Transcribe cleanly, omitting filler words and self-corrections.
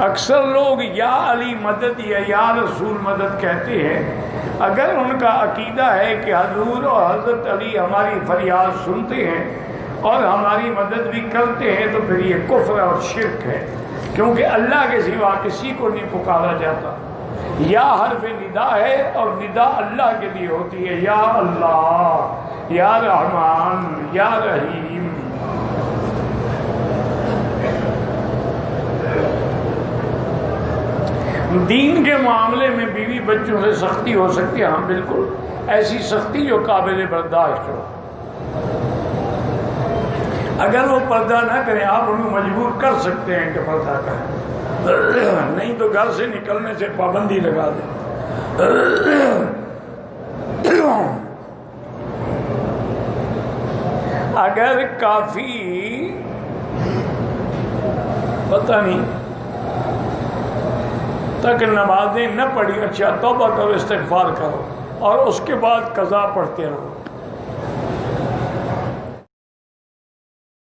اکثر لوگ یا علی مدد یا رسول مدد کہتے ہیں، اگر ان کا عقیدہ ہے کہ حضور اور حضرت علی ہماری فریاد سنتے ہیں اور ہماری مدد بھی کرتے ہیں، تو پھر یہ کفر اور شرک ہے، کیونکہ اللہ کے سوا کسی کو نہیں پکارا جاتا۔ یا حرف ندا ہے اور ندا اللہ کے لیے ہوتی ہے، یا اللہ، یا رحمان، یا رحیم۔ دین کے معاملے میں بیوی بچوں سے سختی ہو سکتی ہے، ہاں بالکل، ایسی سختی جو قابل برداشت ہو۔ اگر وہ پردہ نہ کریں، آپ انہیں مجبور کر سکتے ہیں کہ پردہ کریں، نہیں تو گھر سے نکلنے سے پابندی لگا دیں۔ اگر کافی پتہ نہیں تک نمازیں نہ پڑھی، اچھا توبہ کرو، استغفار کرو، اور اس کے بعد قضا پڑھتے رہو۔